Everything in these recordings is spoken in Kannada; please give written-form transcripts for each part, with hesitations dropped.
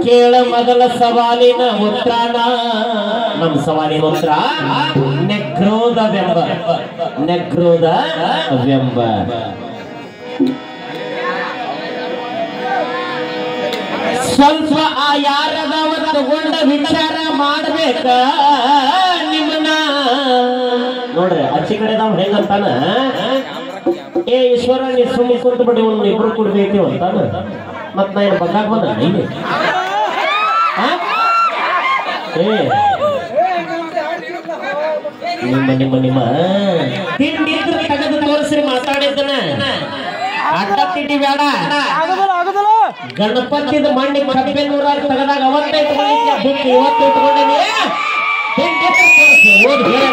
ಕೇಳ ಮೊದಲ ಸವಾಲಿನ ಉತ್ತರಾನ ನಮ್ಮ ಸವಾಲಿನ ಉತ್ತರ ನೆಗ್ರೋಧವೆಂಬ ನೆಗ್ರೋಧವೆಂಬ ಸ್ವಲ್ಪ ಆ ಯಾರದವ ತಗೊಂಡ ವಿಚಾರ ಮಾಡ್ಬೇಕ ನಿಮ್ಮನ್ನ ನೋಡ್ರಿ ಅಚ್ಚಿ ಕಡೆ ನಾವ್ ಹೆಂಗಂತಾನ ಏ ಈಶ್ವರ ನೀ ಸುಮ್ಮನೆ ಕುಂತ ಬಿಡಿ ಒಂದು ಇಬ್ರು ಕೊಡ್ಬೇಕು ಅಂತಾನ ಮತ್ ನಾ ಏನು ಬಗ್ಗಾಕ್ ಬಂದ ಇಲ್ಲಿ ನಿಮ್ಮ ತಿಂಡಿ ತೆಗೆದು ತೋರಿಸ್ರಿ ಮಾತಾಡಿದ್ದನ ಅಡ್ಡ ತಿಂಡಿ ಬೇಡ ಗಣಪತಿದ ಮಣ್ಣಿ ಕಬ್ಬೆ ನೂರಾರು ತೆಗೆದಾಗ ಅವತ್ತೇ ಇಟ್ಕೊಂಡಿದ್ದೆ ಬುಕ್ ಇವತ್ತು ಇಟ್ಕೊಂಡೇನಿ ತಿಂಡಿ ತೋರಿಸಿ ಓದಿ ಹೇಳ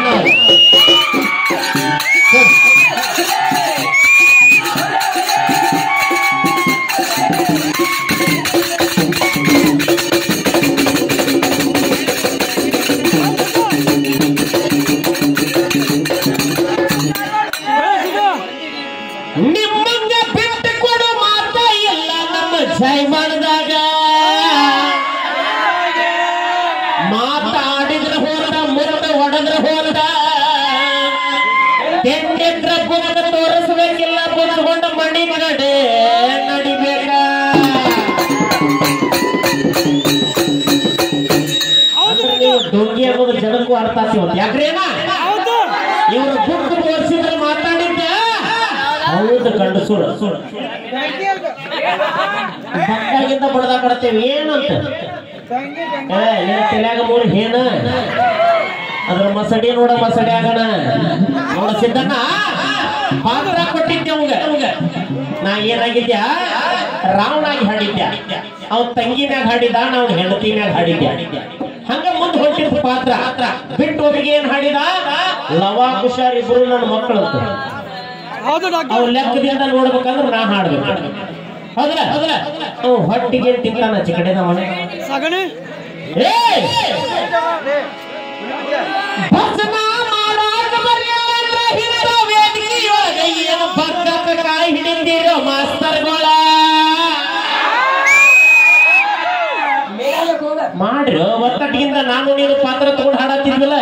ನಿಮ್ಮಂಗ ಬಿಟ್ಟು ಕೊಡು ಮಾತ ಇಲ್ಲ ನಮ್ಮ ಜೈಮಾನದಾಗ ಮಾತಾಡಿದ್ರ ಹೋದ ಮುರದ ಹೊಡೆದ್ರ ಹೋದ ತೆನ್ನೆದ್ರ ಬುಕ್ಕ ತೋರಿಸ್ಬೇಕಿಲ್ಲ ಬುದ್ಧಗೊಂಡ ಮಣಿ ಕಡೆ ನಡಿಬೇಕ ನೀವು ಡೊಂಗಿ ಅನ್ನೋದು ಜನಕ್ಕೂ ಅರ್ಥ ಆಗ್ತೀವತ್ತು ಯಾಕ್ರೇನ ಇವರು ಬುಕ್ ತೋರಿಸಿದ್ರೆ ಮಾತಾಡಿದ್ದೆ ಹೌದು ಕಂಡು ಸುಳ್ಳು ಬಕ್ಕಾಗಿಂದ ಬಡದ ಕಡ್ತೇವೆ ಏನಂತ ತಲೆಯಾಗ ಮೂರು ಏನ ಅದ್ರ ಮಸಡಿ ನೋಡ ಮಸಡಿ ಆಗಣ ನೋಡ ಸಿದ್ದಣ್ಣ ಪಾತ್ರ ಕೊಟ್ಟಿದ್ದೆ ಅವಂಗ ನಾ ಏನಾಗಿದ್ಯಾ ರಾವಣಾಗಿ ಹಾಡಿದ್ಯ ಅವ್ ತಂಗಿನಾಗ ಹಾಡಿದ ನಾವು ಹೆಂಡತಿನಾಗ ಹಾಡಿದ್ಯ ಹಂಗ ಮುಂದೆ ಹೊಂಟಿದ್ ಪಾತ್ರ ಬಿಟ್ಟು ಒಬ್ಬರಿಗೆ ಏನ್ ಹಾಡಿದ ಲವಾ ಕುಶಾರ್ ಇಬ್ರು ನನ್ನ ಮಕ್ಕಳು ಅವ್ ಲೆಕ್ಕದಿಂದ ನೋಡ್ಬೇಕಂದ್ರೆ ನಾ ಹಾಡ್ಬೇಕು ಹೌದ್ರ ಅವ್ ಹೊಟ್ಟಿಗೆ ತಿಂತಾನ ಚಿಕಡೆ ಮನೆ ಕಾಯಿ ಹಿಡಿದಿರೋ ಮಾಸ್ತರ್ಗಳ ಮಾಡ್ರಿ ಒತ್ತಟ್ಟಿಗಿಂತ ನಾನು ನೀನು ಪಾತ್ರ ತಗೊಂಡು ಹಾಡತ್ತಿದ್ವಿಲ್ಲ